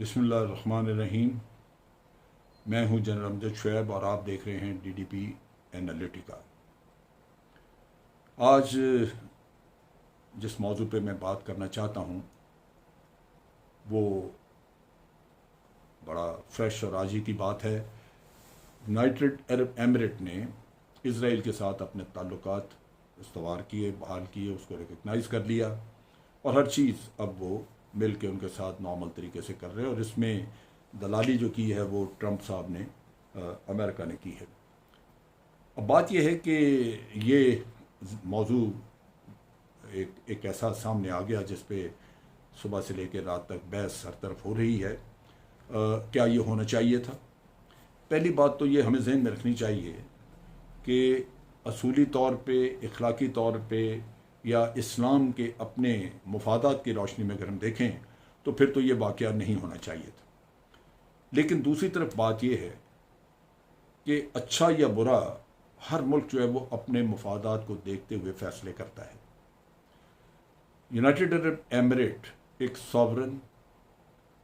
बिस्मिल्लाहिर्रहमानिर्रहीम। मैं हूं जनरल अमजद शुएब और आप देख रहे हैं DDP एनालिटिका। आज जिस मौजू पे मैं बात करना चाहता हूं वो बड़ा फ्रेश और आजी की बात है। यूनाइटेड अरब एमिरेट ने इज़राइल के साथ अपने ताल्लुकात इस्तवार किए, बहाल किए, उसको रिकग्नाइज़ कर लिया और हर चीज़ अब वो मिल के उनके साथ नॉर्मल तरीके से कर रहे हैं। और इसमें दलाली जो की है वो ट्रंप साहब ने, अमेरिका ने की है। अब बात यह है कि ये मौजू एक ऐसा सामने आ गया जिस पे सुबह से लेकर रात तक बहस हर तरफ हो रही है। क्या ये होना चाहिए था? पहली बात तो ये हमें जहन में रखनी चाहिए कि असूली तौर पे, इखलाकी तौर पे या इस्लाम के अपने मुफादात की रोशनी में अगर हम देखें तो फिर तो ये वाक़या नहीं होना चाहिए था। लेकिन दूसरी तरफ बात यह है कि अच्छा या बुरा हर मुल्क जो है वो अपने मुफादात को देखते हुए फैसले करता है। यूनाइटेड अरब एमिरेट एक सॉवरन,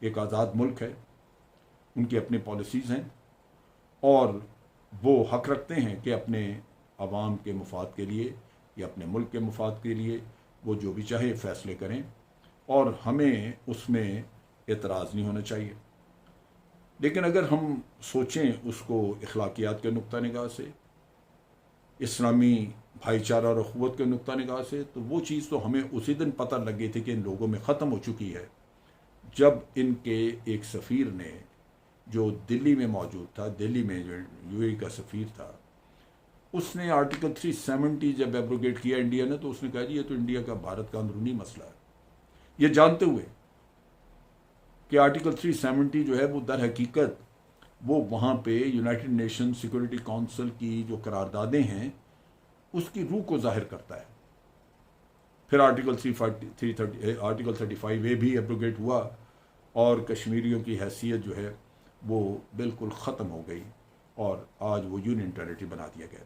एक आज़ाद मुल्क है, उनकी अपनी पॉलिसीज़ हैं और वो हक रखते हैं कि अपने अवाम के मुफाद के लिए या अपने मुल्क के मुफाद के लिए वो जो भी चाहे फ़ैसले करें और हमें उसमें एतराज़ नहीं होना चाहिए। लेकिन अगर हम सोचें उसको इखलाकियात के नुक्ता निगाह से, इस्लामी भाईचारा और अखुवत के नुक्ता निगाह से, तो वो चीज़ तो हमें उसी दिन पता लग गई थी कि इन लोगों में ख़त्म हो चुकी है जब इनके एक सफ़ीर ने, जो दिल्ली में मौजूद था, दिल्ली में जो UAE का सफ़ीर था, उसने आर्टिकल 370 जब एब्रोगेट किया इंडिया ने, तो उसने कहा जी ये तो इंडिया का, भारत का अंदरूनी मसला है। ये जानते हुए कि आर्टिकल 370 जो है वो दर हकीकत वो वहाँ पे यूनाइटेड नेशन सिक्योरिटी काउंसिल की जो करारदादें हैं उसकी रूह को जाहिर करता है। फिर आर्टिकल 35A भी एब्रोगेट हुआ और कश्मीरियों की हैसियत जो है वो बिल्कुल ख़त्म हो गई और आज वो यूनियन टेरिटरी बना दिया गया।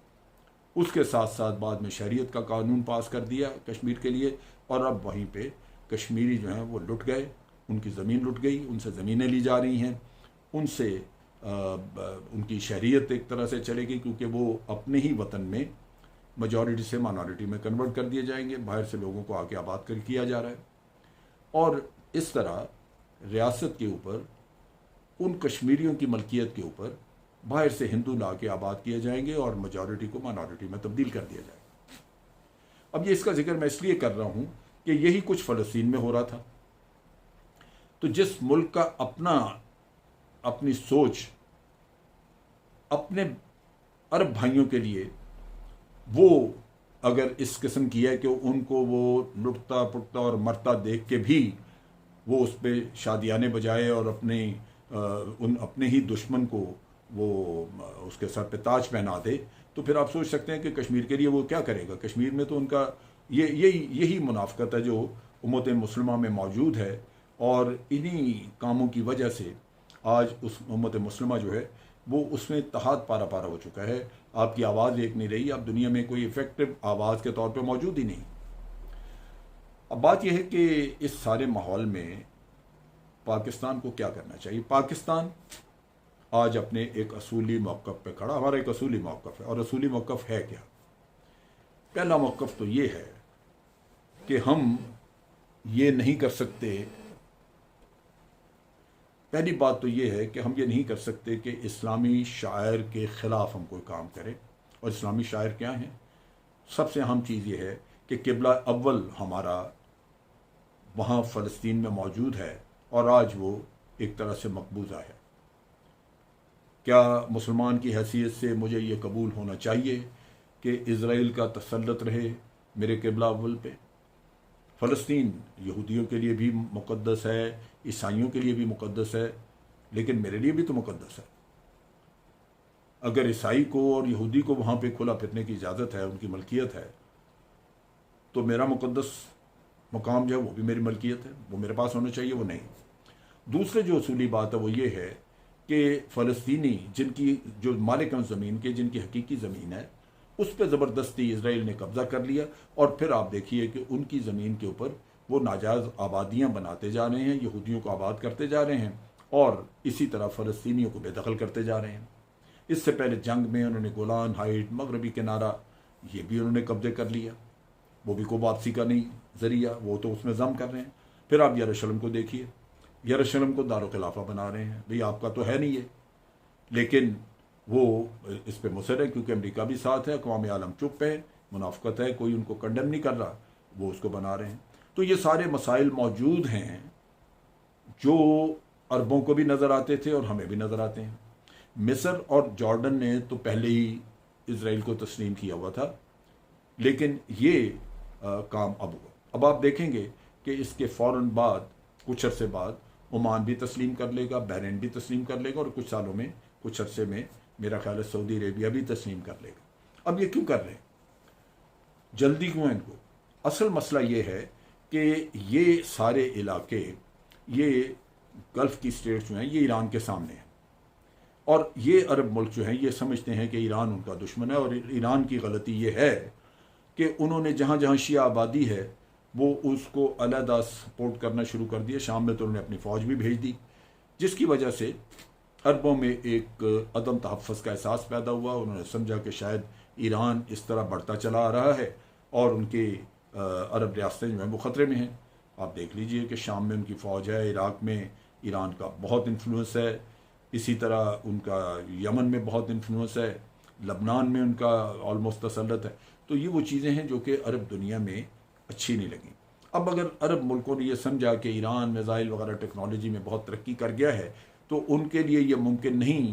उसके साथ साथ बाद में शरीयत का कानून पास कर दिया कश्मीर के लिए और अब वहीं पे कश्मीरी जो हैं वो लुट गए, उनकी ज़मीन लुट गई, उनसे ज़मीनें ली जा रही हैं, उनसे उनकी शरीयत एक तरह से चलेगी क्योंकि वो अपने ही वतन में मेजॉरिटी से माइनॉरिटी में कन्वर्ट कर दिए जाएंगे, बाहर से लोगों को आके आबाद कर किया जा रहा है। और इस तरह रियासत के ऊपर, उन कश्मीरियों की मलकियत के ऊपर बाहर से हिंदू ला के आबाद किए जाएंगे और मेजॉरिटी को माइनॉरिटी में तब्दील कर दिया जाएगा। अब ये इसका जिक्र मैं इसलिए कर रहा हूं कि यही कुछ फ़लस्तीन में हो रहा था। तो जिस मुल्क का अपनी सोच अपने अरब भाइयों के लिए वो अगर इस किस्म की है कि उनको वो लुटता पुटता और मरता देख के भी वो उस पर शादियाने बजाए और अपने ही दुश्मन को वो उसके सर पे ताज पहना दे, तो फिर आप सोच सकते हैं कि कश्मीर के लिए वो क्या करेगा। कश्मीर में तो उनका यही मुनाफकत है जो उम्मत मुस्लिमा में मौजूद है और इन्हीं कामों की वजह से आज उस उम्मत मुस्लिमा जो है वो उसमें इत्तेहाद पारा पारा हो चुका है। आपकी आवाज़ एक नहीं रही, आप दुनिया में कोई इफेक्टिव आवाज़ के तौर पे मौजूद ही नहीं। अब बात यह है कि इस सारे माहौल में पाकिस्तान को क्या करना चाहिए। पाकिस्तान आज अपने एक असूली मौक़िफ़ पे खड़ा, हमारा एक असूली मौक़िफ़ है। और असूली मौक़िफ़ है क्या? पहला मौक़िफ़ तो ये है कि हम ये नहीं कर सकते, पहली बात तो ये है कि हम ये नहीं कर सकते कि इस्लामी शायर के ख़िलाफ़ हम कोई काम करें। और इस्लामी शायर क्या हैं? सबसे अहम चीज़ ये है कि क़िबला अव्वल हमारा वहाँ फ़लस्तीन में मौजूद है और आज वो एक तरह से मकबूजा है। क्या मुसलमान की हैसियत से मुझे ये कबूल होना चाहिए कि इज़राइल का तसल्लुत रहे मेरे क़िबला अव्वल पे? फ़लस्तीन यहूदियों के लिए भी मुक़द्दस है, ईसाइयों के लिए भी मुक़द्दस है, लेकिन मेरे लिए भी तो मुक़द्दस है। अगर ईसाई को और यहूदी को वहाँ पे खुला फिरने की इजाज़त है, उनकी मलकियत है, तो मेरा मुक़द्दस मकाम जो है वो भी मेरी मलकियत है, वो मेरे पास होना चाहिए, वो नहीं। दूसरे जो असूली बात है वो ये है कि फ़लस्तीनी जिनकी जो मालिकान ज़मीन के, जिनकी हकीकी ज़मीन है, उस पर ज़बरदस्ती इसराइल ने कब्ज़ा कर लिया और फिर आप देखिए कि उनकी ज़मीन के ऊपर वो नाजायज़ आबादियाँ बनाते जा रहे हैं, यहूदियों को आबाद करते जा रहे हैं اور اسی طرح فلسطینیوں کو بے دخل کرتے جا رہے ہیں۔ اس سے پہلے جنگ میں انہوں نے گولان ہائٹ، مغربی کنارہ، یہ بھی انہوں نے قبضے کر لیا، وہ بھی کوئی واپسی کا نہیں ذریعہ، وہ تو اس میں ضم کر رہے ہیں۔ پھر آپ یروشلم کو دیکھیے، یروشلم کو دارالخلافہ بنا رہے ہیں، بھئی آپ کا تو ہے نہیں ہے، لیکن وہ اس پہ مصر ہے کیونکہ امریکہ بھی ساتھ ہے، اقوام عالم چپ ہے، منافقت ہے، کوئی ان کو کنڈم نہیں کر رہا، وہ اس کو بنا رہے ہیں۔ تو یہ سارے مسائل موجود ہیں جو عربوں کو بھی نظر آتے تھے اور ہمیں بھی نظر آتے ہیں۔ مصر اور جارڈن نے تو پہلے ہی اسرائیل کو تسلیم کیا ہوا تھا، لیکن یہ کام اب ہوا۔ اب آپ دیکھیں گے کہ اس کے فوراً بعد، کچھ عرصے بعد، عمان بھی تسلیم کر لے گا، بحرین بھی تسلیم کر لے گا، اور کچھ سالوں میں، کچھ عرصے میں میرا خیال ہے سعودی عربیہ بھی تسلیم کر لے گا۔ اب یہ کیوں کر رہے ہیں؟ جلدی کیوں ہے ان کو؟ اصل مسئلہ یہ ہے کہ یہ سارے علاقے، یہ گلف کی اسٹیٹس جو ہیں، یہ ایران کے سامنے ہیں، اور یہ عرب ملک جو ہیں یہ سمجھتے ہیں کہ ایران ان کا دشمن ہے، اور ایران کی غلطی یہ ہے کہ انہوں نے جہاں جہاں شیعہ آبادی ہے وہ اس کو علیحدہ سپورٹ کرنا شروع کر دیا۔ شام میں تو انہوں نے اپنی فوج بھی بھیج دی، جس کی وجہ سے عربوں میں ایک عدم تحفظ کا احساس پیدا ہوا۔ انہوں نے سمجھا کہ شاید ایران اس طرح بڑھتا چلا آ رہا ہے اور ان کے عرب ریاستیں جو ہیں وہ خطرے میں ہیں۔ آپ دیکھ لیجئے کہ شام میں ان کی فوج ہے، عراق میں ایران کا بہت انفلوئنس ہے، اسی طرح ان کا یمن میں بہت انفلوئنس ہے، لبنان میں ان کا آلموسٹ تسلط ہے۔ تو یہ وہ چیزیں ہیں جو کہ عرب دنیا میں اچھی نہیں لگیں۔ اب اگر عرب ملکوں نے یہ سمجھا کہ ایران میزائل وغیرہ ٹیکنالوجی میں بہت ترقی کر گیا ہے، تو ان کے لیے یہ ممکن نہیں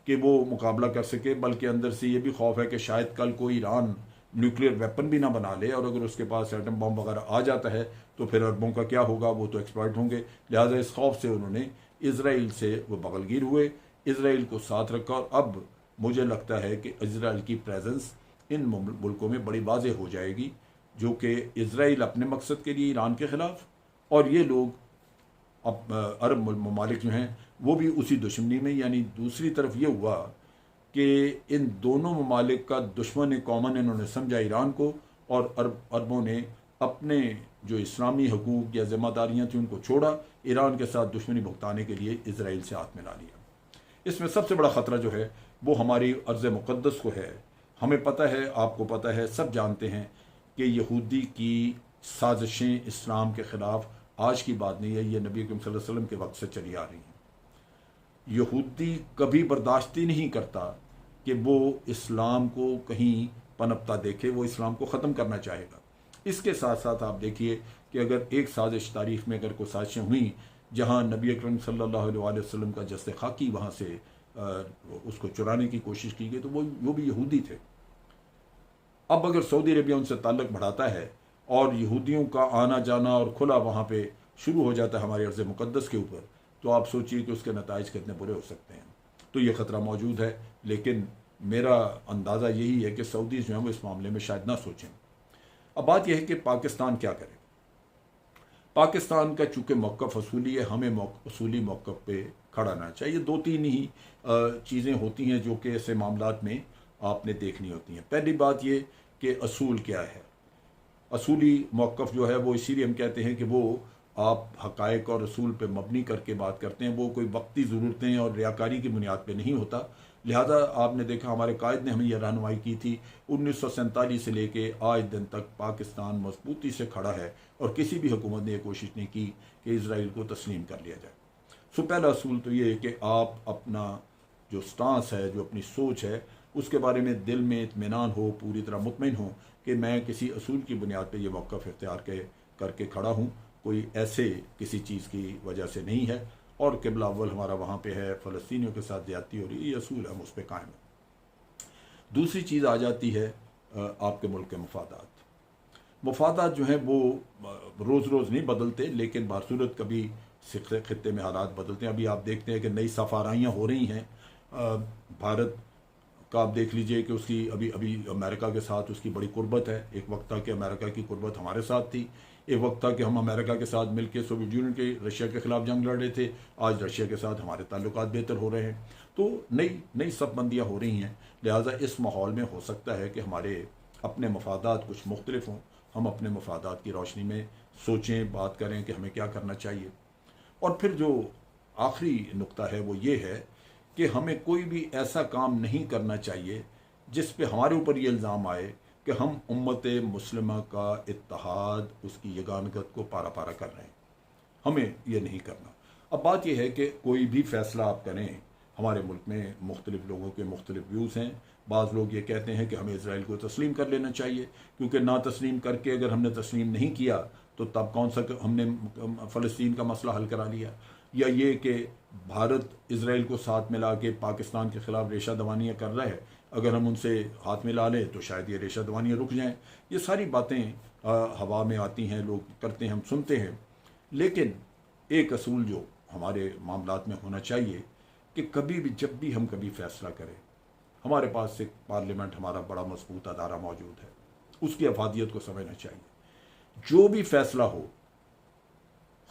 کہ وہ مقابلہ کر سکے، بلکہ اندر سے یہ بھی خوف ہے کہ شاید کل کوئی ایران نیوکلیر ویپن بھی نہ بنا لے، اور اگر اس کے پاس ایٹم بم وغیرہ آ جاتا ہے تو پھر عربوں کا کیا ہوگا، وہ تو ایکسپرٹ ہوں گے۔ لہٰذا اس خوف سے انہوں نے اسرائیل سے وہ بغل گیر ہوئے، اسرائیل کو ساتھ رکھا، اور اب مجھے لگتا ہے کہ اسرائیل کی پریزنس ان ملکوں میں بڑی واضح ہو جائے گی، جو کہ اسرائیل اپنے مقصد کے لیے ایران کے خلاف، اور یہ لوگ اب عرب ممالک جو ہیں وہ بھی اسی دشمنی میں۔ یعنی دوسری طرف یہ ہوا کہ ان دونوں ممالک کا دشمن کامن انہوں نے سمجھا ایران کو، اور عربوں نے اپنے جو اسلامی حقوق یا ذمہ داریاں تھیں ان کو چھوڑا، ایران کے ساتھ دشمنی بھگتانے کے لیے اسرائیل سے ہاتھ ملا لیا۔ اس میں سب سے بڑا خطرہ جو ہے وہ ہماری ارض مقدس کو ہے۔ ہمیں پتہ ہے، آپ کو پتہ ہے، سب جانتے ہیں کہ یہودی کی سازشیں اسلام کے خلاف آج کی بات نہیں ہے، یہ نبی اکرم صلی اللہ علیہ وسلم کے وقت سے چلی آ رہی ہیں۔ یہودی کبھی برداشت ہی نہیں کرتا کہ وہ اسلام کو کہیں پنپتا دیکھے، وہ اسلام کو ختم کرنا چاہے گا۔ اس کے ساتھ ساتھ آپ دیکھیے کہ اگر ایک سازش تاریخ میں اگر کوئی سازشیں ہوئیں جہاں نبی اکرم صلی اللہ علیہ وسلم کا جسد خاکی وہاں سے اس کو چرانے کی کوشش کی گئی، تو وہ بھی یہودی تھے۔ اب اگر سعودی عربیہ ان سے تعلق بڑھاتا ہے اور یہودیوں کا آنا جانا اور کھلا وہاں پہ شروع ہو جاتا ہے ہماری ارض مقدس کے اوپر، تو آپ سوچئے کہ اس کے نتائج کتنے برے ہو سکتے ہیں۔ تو یہ خطرہ موجود ہے، لیکن میرا اندازہ یہی ہے کہ سعودیز جو ہیں وہ اس معاملے میں شاید نہ سوچیں۔ اب بات یہ ہے کہ پاکستان کیا کرے۔ پاکستان کا چونکہ موقف اصولی ہے، ہمیں اصولی موقف پہ کھڑا رہنا چاہیے۔ دو تین ہی چیزیں ہوتی ہیں جو کہ ایسے معاملات میں آپ نے دیکھنی ہوتی ہیں۔ پہلی بات یہ کہ اصول کیا ہے۔ اصولی موقف جو ہے وہ اسی لیے ہم کہتے ہیں کہ وہ آپ حقائق اور اصول پہ مبنی کر کے بات کرتے ہیں، وہ کوئی وقتی ضرورتیں اور ریاکاری کی بنیاد پہ نہیں ہوتا۔ لہذا آپ نے دیکھا ہمارے قائد نے ہمیں یہ رہنمائی کی تھی، 1947 سے لے کے آج دن تک پاکستان مضبوطی سے کھڑا ہے، اور کسی بھی حکومت نے یہ کوشش نہیں کی کہ اسرائیل کو تسلیم کر لیا جائے۔ پہلا اصول تو یہ ہے کہ آپ اپنا جو سٹانس ہے، جو اپنی سوچ ہے، اس کے بارے میں دل میں اطمینان ہو، پوری طرح مطمئن ہو کہ میں کسی اصول کی بنیاد پہ یہ موقف اختیار کر کے کھڑا ہوں، کوئی ایسے کسی چیز کی وجہ سے نہیں ہے، اور قبلہ اول ہمارا وہاں پہ ہے، فلسطینیوں کے ساتھ زیادتی ہو رہی ہے، یہ اصول ہم اس پہ قائم ہیں۔ دوسری چیز آ جاتی ہے آپ کے ملک کے مفادات۔ مفادات جو ہیں وہ روز روز نہیں بدلتے، لیکن بصورت کبھی خطے میں حالات بدلتے ہیں۔ ابھی آپ دیکھتے ہیں کہ نئی سفارائیاں ہو رہی ہیں بھارت کا، آپ دیکھ لیجئے کہ اس کی ابھی امریکہ کے ساتھ اس کی بڑی قربت ہے۔ ایک وقت تھا کہ امریکہ کی قربت ہمارے ساتھ تھی، ایک وقت تھا کہ ہم امریکہ کے ساتھ مل کے سوویت یونین کے رشیا کے خلاف جنگ لڑ رہے تھے، آج رشیا کے ساتھ ہمارے تعلقات بہتر ہو رہے ہیں۔ تو نئی صف بندیاں ہو رہی ہیں، لہٰذا اس ماحول میں ہو سکتا ہے کہ ہمارے اپنے مفادات کچھ مختلف ہوں، ہم اپنے مفادات کی روشنی میں سوچیں، بات کریں کہ ہمیں کیا کرنا چاہیے۔ اور پھر جو आखिरी नुक्ता है वो ये है कि हमें कोई भी ऐसा काम नहीं करना चाहिए जिस पे हमारे ऊपर ये इल्ज़ाम आए कि हम उम्मत मुस्लिमा का इत्तेहाद, उसकी यगानगत को पारा पारा कर रहे हैं। हमें ये नहीं करना। अब बात यह है कि कोई भी फैसला आप करें, हमारे मुल्क में मुख्तलिफ लोगों के मुख्तलिफ व्यूज़ हैं। बाज़ लोग ये कहते हैं कि हमें इसराइल को तस्लीम कर लेना चाहिए, क्योंकि ना तस्लीम करके अगर हमने तस्लीम नहीं किया तो तब कौन सा हमने फ़लस्तीन का मसला हल करा लिया। या ये कि भारत इसराइल को साथ मिला के पाकिस्तान के ख़िलाफ़ रेशा दवानियाँ कर रहा है, अगर हम उनसे हाथ मिला लें तो शायद ये रेशा दवानियाँ रुक जाएँ। ये सारी बातें हवा में आती हैं, लोग करते हैं, हम सुनते हैं। लेकिन एक असूल जो हमारे मामलात में होना चाहिए कि कभी भी जब भी हम कभी फैसला करें, हमारे पास एक पार्लियामेंट, हमारा बड़ा मजबूत अदारा मौजूद है, उसकी अफादियत को समझना चाहिए। जो भी फैसला हो,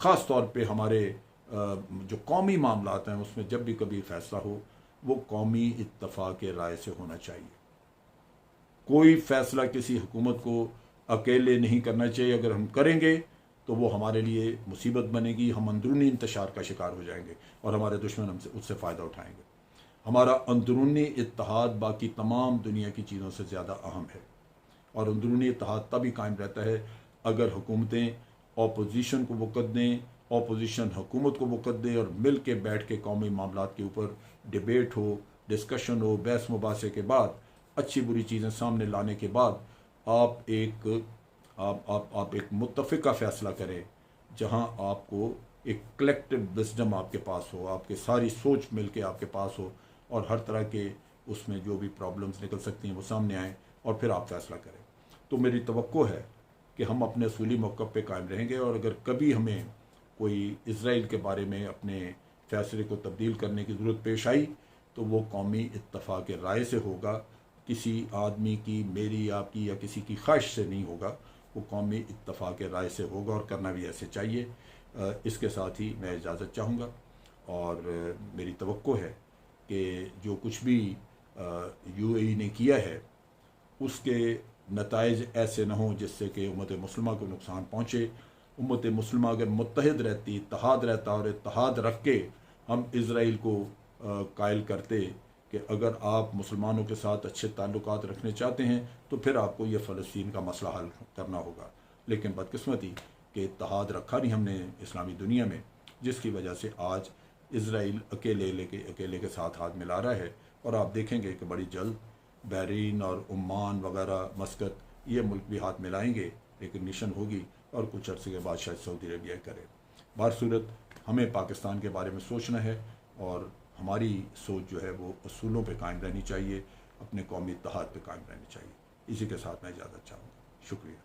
ख़ास तौर पे हमारे जो कौमी मामलात हैं उसमें जब भी कभी फैसला हो, वो कौमी इत्तफाक राय से होना चाहिए। कोई फैसला किसी हुकूमत को अकेले नहीं करना चाहिए। अगर हम करेंगे तो वो हमारे लिए मुसीबत बनेगी, हम अंदरूनी इंतशार का शिकार हो जाएंगे और हमारे दुश्मन हमसे उससे फ़ायदा उठाएंगे। हमारा अंदरूनी इत्तेहाद बाकी तमाम दुनिया की चीज़ों से ज़्यादा अहम है, और अंदरूनी इत्तेहाद तभी कायम रहता है अगर हुकूमतें अपोजिशन को वक़्त दें, अपोजिशन हुकूमत को वक़्त दें, और मिल के बैठ के कौमी मामलात के ऊपर डिबेट हो, डिस्कशन हो, बहस मुबासे के बाद, अच्छी बुरी चीज़ें सामने लाने के बाद आप एक मुत्तफ़िका फ़ैसला करें, जहां आपको एक कलेक्टिव विज़डम आपके पास हो, आपके सारी सोच मिल के आपके पास हो, और हर तरह के उसमें जो भी प्रॉब्लम्स निकल सकती हैं वो सामने आएँ, और फिर आप फ़ैसला करें। तो मेरी तवक्को है कि हम अपने असूली मौक़िफ़ पे कायम रहेंगे, और अगर कभी हमें कोई इसराइल के बारे में अपने फ़ैसले को तब्दील करने की ज़रूरत पेश आई तो वो कौमी इत्तफ़ाक़ राय से होगा, किसी आदमी की, मेरी, आपकी या किसी की ख्वाहिश से नहीं होगा। वो कौमी इत्तफ़ाक़ राय से होगा, और करना भी ऐसे चाहिए। इसके साथ ही मैं इजाज़त चाहूँगा, और मेरी तवक्को है कि जो कुछ भी UAE ने किया है उसके नताइज ऐसे न हों जिससे कि उम्मत मुस्लिमा को नुकसान पहुँचे। उम्मत मुस्लिमा अगर मुत्तहिद रहती, इत्तेहाद रहता, और इत्तेहाद रख के हम इसराइल को कायल करते कि अगर आप मुसलमानों के साथ अच्छे ताल्लुकात रखने चाहते हैं तो फिर आपको ये फ़लस्तीन का मसला हल करना होगा। लेकिन बदकिस्मती कि इत्तेहाद रखा नहीं हमने इस्लामी दुनिया में, जिसकी वजह से आज इसराइल अकेले के साथ हाथ मिला रहा है। और आप देखेंगे कि बड़ी जल्द बहरीन और ओमान वगैरह, मस्कत, ये मुल्क भी हाथ मिलाएंगे, रिकग्निशन होगी, और कुछ अर्से के बाद शायद सऊदी अरबिया करे। बार सूरत हमें पाकिस्तान के बारे में सोचना है, और हमारी सोच जो है वो असूलों पे कायम रहनी चाहिए, अपने कौमी इत्तेहाद पे कायम रहनी चाहिए। इसी के साथ मैं इजाज़त चाहूँगा। शुक्रिया।